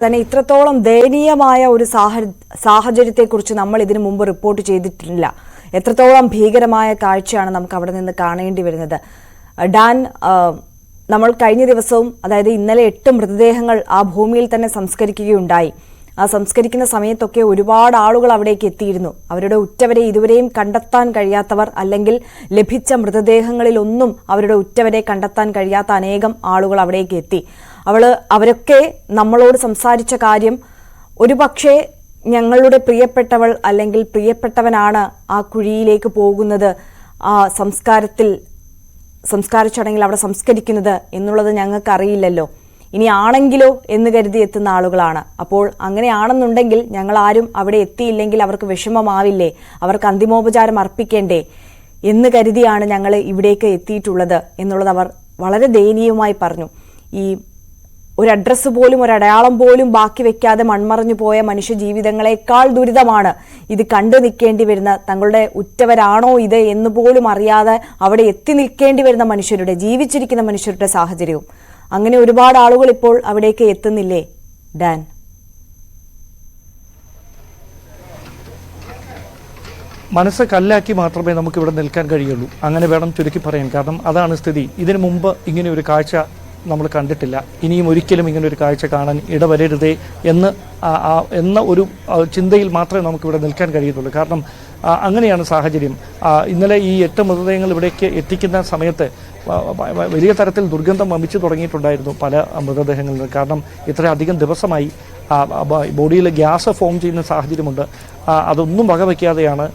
തന്നെ ഇത്രത്തോളം ദയനീയമായ ഒരു സാഹചര്യത്തെക്കുറിച്ച് നമ്മൾ ഇതിനു മുമ്പ് റിപ്പോർട്ട് ചെയ്തിട്ടില്ല. എത്രത്തോളം ഭീകരമായ കാഴ്ചയാണ് നമുക്ക് അവിടെ നിന്ന് കാണേണ്ടി വരുന്നത്. ഡാൻ, നമ്മൾ കഴിഞ്ഞ ദിവസവും, അതായത് ഇന്നലെ 8 മൃതദേഹങ്ങൾ ആ ഭൂമിയിൽ തന്നെ സംസ്കരിക്കുകയുണ്ടായി. ആ സംസ്കരിക്കുന്ന സമയത്തൊക്കെ ഒരുപാട് ആളുകൾ അവിടേക്ക് എത്തിയിരുന്നു. അവരുടെ ഉറ്റവരെ ഇതുവരെയും കണ്ടെത്താൻ കഴിയാത്തവർ, അല്ലെങ്കിൽ ലഭിച്ച മൃതദേഹങ്ങളിലൊന്നും അവരുടെ ഉറ്റവരെ കണ്ടെത്താൻ കഴിയാത്ത അനേകം ആളുകൾ അവിടേക്ക് എത്തി. അവരൊക്കെ നമ്മളോട് സംസാരിച്ച കാര്യം, ഒരുപക്ഷെ ഞങ്ങളുടെ പ്രിയപ്പെട്ടവൾ അല്ലെങ്കിൽ പ്രിയപ്പെട്ടവനാണ് ആ കുഴിയിലേക്ക് പോകുന്നത്, ആ സംസ്കാര ചടങ്ങിൽ അവിടെ സംസ്കരിക്കുന്നത് എന്നുള്ളത് ഞങ്ങൾക്കറിയില്ലല്ലോ, ഇനി ആണെങ്കിലോ എന്ന് കരുതി എത്തുന്ന ആളുകളാണ്. അപ്പോൾ അങ്ങനെയാണെന്നുണ്ടെങ്കിൽ ഞങ്ങൾ ആരും അവിടെ എത്തിയില്ലെങ്കിൽ അവർക്ക് വിഷമമാവില്ലേ, അവർക്ക് അന്തിമോപചാരം അർപ്പിക്കേണ്ടേ എന്ന് കരുതിയാണ് ഞങ്ങൾ ഇവിടേക്ക് എത്തിയിട്ടുള്ളത് എന്നുള്ളത് അവർ വളരെ ദയനീയമായി പറഞ്ഞു. ഈ ഒരു അഡ്രസ്സ് പോലും, ഒരു അടയാളം പോലും ബാക്കി വെക്കാതെ മൺമറഞ്ഞു പോയ മനുഷ്യ ജീവിതങ്ങളെക്കാൾ ദുരിതമാണ് ഇത് കണ്ടു നിൽക്കേണ്ടി വരുന്ന, തങ്ങളുടെ ഉറ്റവരാണോ ഇത് എന്ന് പോലും അറിയാതെ അവിടെ എത്തി നിൽക്കേണ്ടി വരുന്ന മനുഷ്യരുടെ, ജീവിച്ചിരിക്കുന്ന മനുഷ്യരുടെ സാഹചര്യവും. അങ്ങനെ ഒരുപാട് ആളുകൾ ഇപ്പോൾ അവിടേക്ക് എത്തുന്നില്ലേ ഡാൻ? മനസ്സ് കല്ലാക്കി മാത്രമേ നമുക്ക് ഇവിടെ നിൽക്കാൻ കഴിയുള്ളൂ, അങ്ങനെ വേണം ചുരുക്കി പറയാൻ. കാരണം അതാണ് സ്ഥിതി. ഇതിനു മുമ്പ് ഇങ്ങനെ ഒരു കാഴ്ച നമ്മൾ കണ്ടിട്ടില്ല. ഇനിയും ഒരിക്കലും ഇങ്ങനെ ഒരു കാഴ്ച കാണാൻ ഇടവരരുതേ എന്ന ഒരു ചിന്തയിൽ മാത്രമേ നമുക്കിവിടെ നിൽക്കാൻ കഴിയുന്നുള്ളൂ. കാരണം അങ്ങനെയാണ് സാഹചര്യം. ഇന്നലെ ഈ 8 മൃതദേഹങ്ങൾ ഇവിടേക്ക് എത്തിക്കുന്ന സമയത്ത് വലിയ തരത്തിൽ ദുർഗന്ധം വമിച്ചു തുടങ്ങിയിട്ടുണ്ടായിരുന്നു പല മൃതദേഹങ്ങളിൽ. കാരണം ഇത്രയധികം ദിവസമായി ബോഡിയിൽ ഗ്യാസ് ഫോം ചെയ്യുന്ന സാഹചര്യമുണ്ട്. അതൊന്നും വകവയ്ക്കാതെയാണ്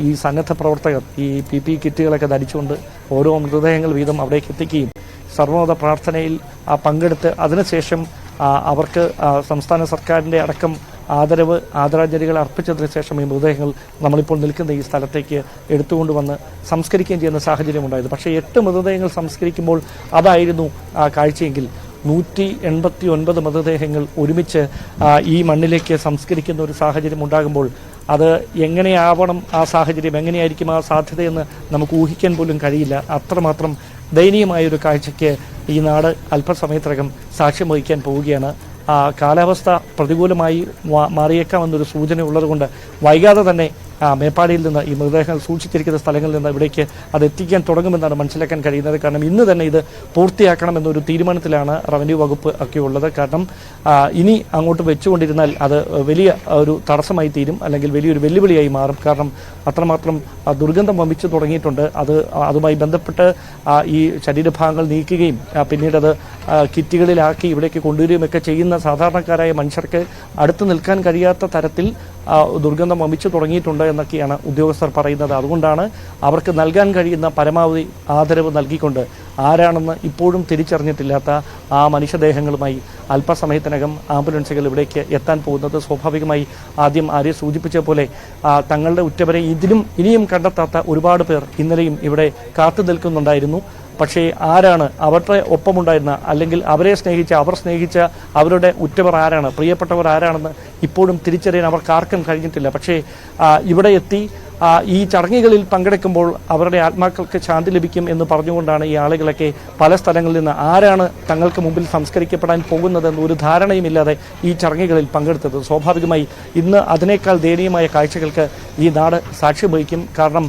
ഈ സന്നദ്ധ പ്രവർത്തകർ ഈ PPE കിറ്റുകളൊക്കെ ധരിച്ചുകൊണ്ട് ഓരോ മൃതദേഹങ്ങൾ വീതം അവിടേക്ക് എത്തിക്കുകയും സർവമത പ്രാർത്ഥനയിൽ പങ്കെടുത്ത് അതിനുശേഷം അവർക്ക് സംസ്ഥാന സർക്കാരിൻ്റെ അടക്കം ആദരാഞ്ജലികൾ അർപ്പിച്ചതിന് ശേഷം ഈ മൃതദേഹങ്ങൾ നമ്മളിപ്പോൾ നിൽക്കുന്ന ഈ സ്ഥലത്തേക്ക് എടുത്തുകൊണ്ടുവന്ന് സംസ്കരിക്കുകയും ചെയ്യുന്ന സാഹചര്യമുണ്ടായത്. പക്ഷേ 8 മൃതദേഹങ്ങൾ സംസ്കരിക്കുമ്പോൾ അതായിരുന്നു കാഴ്ചയെങ്കിൽ 189 മൃതദേഹങ്ങൾ ഒരുമിച്ച് ഈ മണ്ണിലേക്ക് സംസ്കരിക്കുന്ന ഒരു സാഹചര്യം ഉണ്ടാകുമ്പോൾ അത് എങ്ങനെയാവണം, ആ സാഹചര്യം എങ്ങനെയായിരിക്കും, ആ സാധ്യതയെന്ന് നമുക്ക് ഊഹിക്കാൻ പോലും കഴിയില്ല. അത്രമാത്രം ദയനീയമായൊരു കാഴ്ചയ്ക്ക് ഈ നാട് അല്പസമയത്തിനകം സാക്ഷ്യം വഹിക്കാൻ പോവുകയാണ്. കാലാവസ്ഥ പ്രതികൂലമായി മാറിയേക്കാമെന്നൊരു സൂചന ഉള്ളതുകൊണ്ട് വൈകാതെ തന്നെ മേപ്പാടിയിൽ നിന്ന് ഈ മൃതദേഹങ്ങൾ സൂക്ഷിച്ചിരിക്കുന്ന സ്ഥലങ്ങളിൽ നിന്ന് ഇവിടേക്ക് അത് എത്തിക്കാൻ തുടങ്ങുമെന്നാണ് മനസ്സിലാക്കാൻ കഴിയുന്നത്. കാരണം ഇന്ന് തന്നെ ഇത് പൂർത്തിയാക്കണമെന്നൊരു തീരുമാനത്തിലാണ് റവന്യൂ വകുപ്പ് ഒക്കെ ഉള്ളത്. കാരണം ഇനി അങ്ങോട്ട് വെച്ചുകൊണ്ടിരുന്നാൽ അത് വലിയ ഒരു തടസ്സമായി തീരും, അല്ലെങ്കിൽ വലിയൊരു വെല്ലുവിളിയായി മാറും. കാരണം അത്രമാത്രം ദുർഗന്ധം വമിച്ചു തുടങ്ങിയിട്ടുണ്ട്. അതുമായി ബന്ധപ്പെട്ട് ഈ ശരീരഭാഗങ്ങൾ നീക്കുകയും പിന്നീട് അത് കിറ്റുകളിലാക്കി ഇവിടേക്ക് കൊണ്ടുവരികയുമൊക്കെ ചെയ്യുന്ന സാധാരണക്കാരായ മനുഷ്യർക്ക് അടുത്ത് നിൽക്കാൻ കഴിയാത്ത തരത്തിൽ ദുർഗന്ധം വമിച്ചു തുടങ്ങിയിട്ടുണ്ട് എന്നൊക്കെയാണ് ഉദ്യോഗസ്ഥർ പറയുന്നത്. അതുകൊണ്ടാണ് അവർക്ക് നൽകാൻ കഴിയുന്ന പരമാവധി ആദരവ് നൽകിക്കൊണ്ട് ആരാണെന്ന് ഇപ്പോഴും തിരിച്ചറിഞ്ഞിട്ടില്ലാത്ത ആ മനുഷ്യദേഹങ്ങളുമായി അല്പസമയത്തിനകം ആംബുലൻസുകൾ ഇവിടേക്ക് എത്താൻ പോകുന്നത്. സ്വാഭാവികമായി ആദ്യം ആര്യ സൂചിപ്പിച്ച പോലെ തങ്ങളുടെ ഉറ്റവരെ ഇനിയും കണ്ടെത്താത്ത ഒരുപാട് പേർ ഇന്നലെയും ഇവിടെ കാത്തു നിൽക്കുന്നുണ്ടായിരുന്നു. പക്ഷേ ആരാണ് അവരുടെ ഒപ്പമുണ്ടായിരുന്ന, അല്ലെങ്കിൽ അവർ സ്നേഹിച്ച അവരുടെ ഉറ്റവർ ആരാണ്, പ്രിയപ്പെട്ടവർ ആരാണെന്ന് ഇപ്പോഴും തിരിച്ചറിയാൻ അവർക്ക് ആർക്കും കഴിഞ്ഞിട്ടില്ല. പക്ഷേ ഇവിടെ എത്തി ഈ ചടങ്ങുകളിൽ പങ്കെടുക്കുമ്പോൾ അവരുടെ ആത്മാക്കൾക്ക് ശാന്തി ലഭിക്കും എന്ന് പറഞ്ഞുകൊണ്ടാണ് ഈ ആളുകളൊക്കെ പല സ്ഥലങ്ങളിൽ നിന്ന് ആരാണ് തങ്ങൾക്ക് മുമ്പിൽ സംസ്കരിക്കപ്പെടാൻ പോകുന്നതെന്ന് ഒരു ധാരണയുമില്ലാതെ ഈ ചടങ്ങുകളിൽ പങ്കെടുത്തത്. സ്വാഭാവികമായി ഇന്ന് അതിനേക്കാൾ ദയനീയമായ കാഴ്ചകൾക്ക് ഈ നാട് സാക്ഷ്യം വഹിക്കും. കാരണം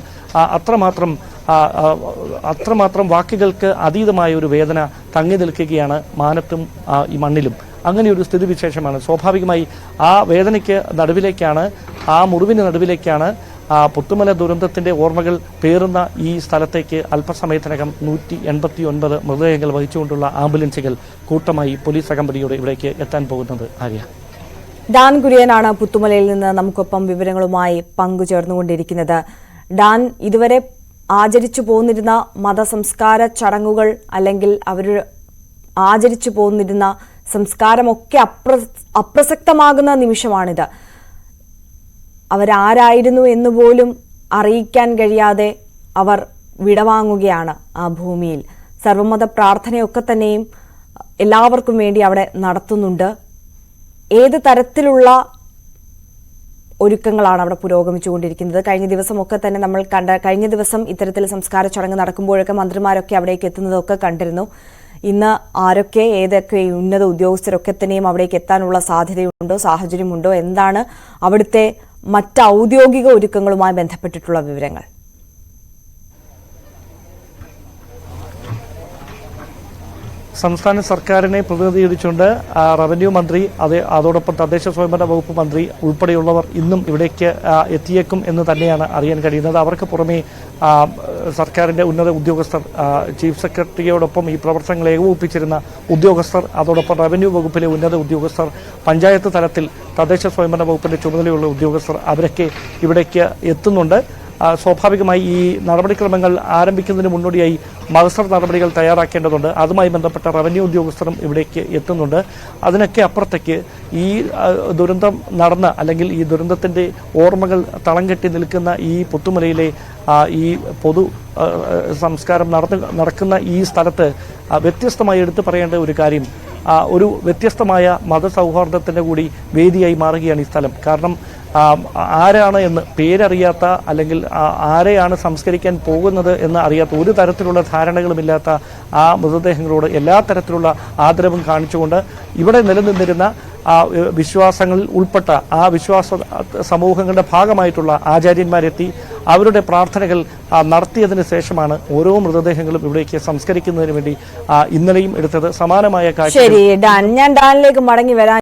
അത്രമാത്രം വാക്കുകൾക്ക് അതീതമായ ഒരു വേദന തങ്ങി നിൽക്കുകയാണ് മാനത്തും ഈ മണ്ണിലും. അങ്ങനെ ഒരു സ്ഥിതിവിശേഷമാണ്. സ്വാഭാവികമായി ആ വേദനയ്ക്ക് നടുവിലേക്കാണ്, ആ മുറിവിന് നടുവിലേക്കാണ് പുത്തുമല ദുരന്തത്തിന്റെ ഓർമ്മകൾ പേറുന്ന ഈ സ്ഥലത്തേക്ക് അല്പസമയത്തിനകം 189 മൃതദേഹങ്ങൾ വഹിച്ചുകൊണ്ടുള്ള ആംബുലൻസുകൾ കൂട്ടമായി പോലീസ് അകമ്പടിയോടെ ഇവിടേക്ക് എത്താൻ പോകുന്നത്. ആര്യ, ഡാൻ കുര്യനാണ് പുത്തുമലയിൽ നിന്ന് നമുക്കൊപ്പം വിവരങ്ങളുമായി പങ്കുചേർന്നുകൊണ്ടിരിക്കുന്നത്. ഡാൻ, ഇതുവരെ ആചരിച്ചു പോന്നിരുന്ന മതസംസ്കാര ചടങ്ങുകൾ, അല്ലെങ്കിൽ അവർ ആചരിച്ചു പോന്നിരുന്ന സംസ്കാരമൊക്കെ അപ്രസക്തമാകുന്ന നിമിഷമാണിത്. അവരാരായിരുന്നു എന്നുപോലും അറിയിക്കാൻ കഴിയാതെ അവർ വിടവാങ്ങുകയാണ് ആ ഭൂമിയിൽ. സർവമത പ്രാർത്ഥനയൊക്കെ തന്നെയും എല്ലാവർക്കും വേണ്ടി അവിടെ നടത്തുന്നുണ്ട്. ഏത് തരത്തിലുള്ള ഒരുക്കങ്ങളാണ് അവിടെ പുരോഗമിച്ചുകൊണ്ടിരിക്കുന്നത്? കഴിഞ്ഞ ദിവസമൊക്കെ തന്നെ നമ്മൾ കഴിഞ്ഞ ദിവസം ഇത്തരത്തിൽ സംസ്കാര ചടങ്ങ് നടക്കുമ്പോഴൊക്കെ മന്ത്രിമാരൊക്കെ അവിടേക്ക് എത്തുന്നതൊക്കെ കണ്ടിരുന്നു. ഇന്ന് ആരൊക്കെ ഏതൊക്കെ ഉന്നത ഉദ്യോഗസ്ഥരൊക്കെ തന്നെയും അവിടേക്ക് എത്താനുള്ള സാധ്യതയുണ്ടോ, സാഹചര്യമുണ്ടോ, എന്താണ് അവിടുത്തെ മറ്റ് ഔദ്യോഗിക ഒരുക്കങ്ങളുമായി ബന്ധപ്പെട്ടിട്ടുള്ള വിവരങ്ങൾ? സംസ്ഥാന സർക്കാരിനെ പ്രതിനിധീകരിച്ചുകൊണ്ട് റവന്യൂ മന്ത്രി അതോടൊപ്പം തദ്ദേശ സ്വയംഭരണ വകുപ്പ് മന്ത്രി ഉൾപ്പെടെയുള്ളവർ ഇന്നും ഇവിടേക്ക് എത്തിയേക്കും എന്ന് തന്നെയാണ് അറിയാൻ കഴിയുന്നത്. അവർക്ക് പുറമെ സർക്കാരിന്റെ ഉന്നത ഉദ്യോഗസ്ഥർ, ചീഫ് സെക്രട്ടറിയോടൊപ്പം ഈ പ്രവർത്തനങ്ങൾ ഏകോപിപ്പിച്ചിരുന്ന ഉദ്യോഗസ്ഥർ, അതോടൊപ്പം റവന്യൂ വകുപ്പിലെ ഉന്നത ഉദ്യോഗസ്ഥർ, പഞ്ചായത്ത് തലത്തിൽ തദ്ദേശ സ്വയംഭരണ വകുപ്പിന്റെ ചുമതലയുള്ള ഉദ്യോഗസ്ഥർ അവരൊക്കെ ഇവിടേക്ക് എത്തുന്നുണ്ട്. സ്വാഭാവികമായി ഈ നടപടിക്രമങ്ങൾ ആരംഭിക്കുന്നതിന് മുന്നോടിയായി മത്സര നടപടികൾ തയ്യാറാക്കേണ്ടതുണ്ട്. അതുമായി ബന്ധപ്പെട്ട റവന്യൂ ഉദ്യോഗസ്ഥരും ഇവിടേക്ക് എത്തുന്നുണ്ട്. അതിനൊക്കെ അപ്പുറത്തേക്ക് ഈ ദുരന്തം നടന്ന അല്ലെങ്കിൽ ഈ ദുരന്തത്തിന്റെ ഓർമ്മകൾ തളം കെട്ടി നിൽക്കുന്ന ഈ പുത്തുമലയിലെ ഈ പൊതു സംസ്കാരം നടക്കുന്ന ഈ സ്ഥലത്ത് വ്യത്യസ്തമായി എടുത്തു പറയേണ്ട ഒരു കാര്യം, ഒരു വ്യത്യസ്തമായ മതസൗഹാർദ്ദത്തിന്റെ കൂടി വേദിയായി മാറുകയാണ് ഈ സ്ഥലം. കാരണം ആരാണ് എന്ന് പേരറിയാത്ത അല്ലെങ്കിൽ ആരെയാണ് സംസ്കരിക്കാൻ പോകുന്നത് എന്ന് അറിയാത്ത, ഒരു തരത്തിലുള്ള ധാരണകളുമില്ലാത്ത ആ മൃതദേഹങ്ങളോട് എല്ലാ തരത്തിലുള്ള ആദരവും കാണിച്ചുകൊണ്ട് ഇവിടെ നിലനിന്നിരുന്ന വിശ്വാസങ്ങളിൽ ഉൾപ്പെട്ട ആ വിശ്വാസ സമൂഹങ്ങളുടെ ഭാഗമായിട്ടുള്ള ആചാര്യന്മാരെത്തി അവരുടെ പ്രാർത്ഥനകൾ നടത്തിയതിനു ശേഷമാണ് ഓരോ മൃതദേഹങ്ങളും ഇവിടേക്ക് സംസ്കരിക്കുന്നതിന് വേണ്ടി ഇന്നലെയും എടുത്തത്. സമാനമായ കാഴ്ച. ശരി ഡാൻ, ഞാൻ ഡാനിലേക്ക് മടങ്ങി വരാൻ